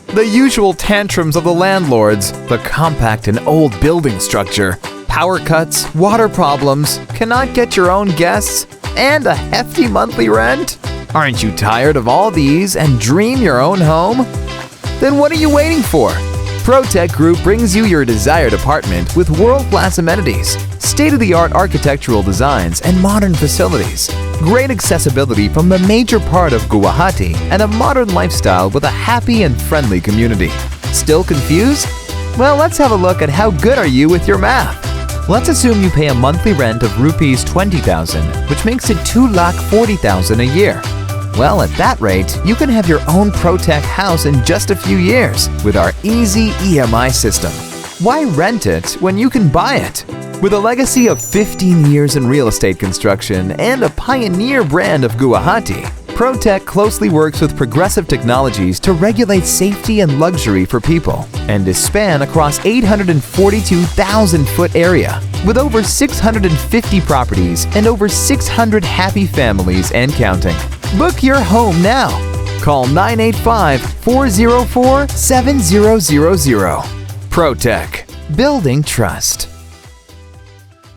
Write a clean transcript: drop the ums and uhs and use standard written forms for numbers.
The usual tantrums of the landlords, the compact and old building structure, power cuts, water problems, cannot get your own guests, and a hefty monthly rent? Aren't you tired of all these and dream your own home? Then what are you waiting for? ProTech Group brings you your desired apartment with world-class amenities, state-of-the-art architectural designs, and modern facilities. Great accessibility from the major part of Guwahati and a modern lifestyle with a happy and friendly community. Still confused? Well, let's have a look at how good are you with your math. Let's assume you pay a monthly rent of rupees 20,000, which makes it 2,40,000 a year. Well, at that rate, you can have your own ProTech house in just a few years with our easy EMI system. Why rent it when you can buy it? With a legacy of 15 years in real estate construction and a pioneer brand of Guwahati, ProTech closely works with progressive technologies to regulate safety and luxury for people and is span across 842,000-foot area with over 650 properties and over 600 happy families and counting. Book your home now. Call 985-404-7000. ProTech. Building trust.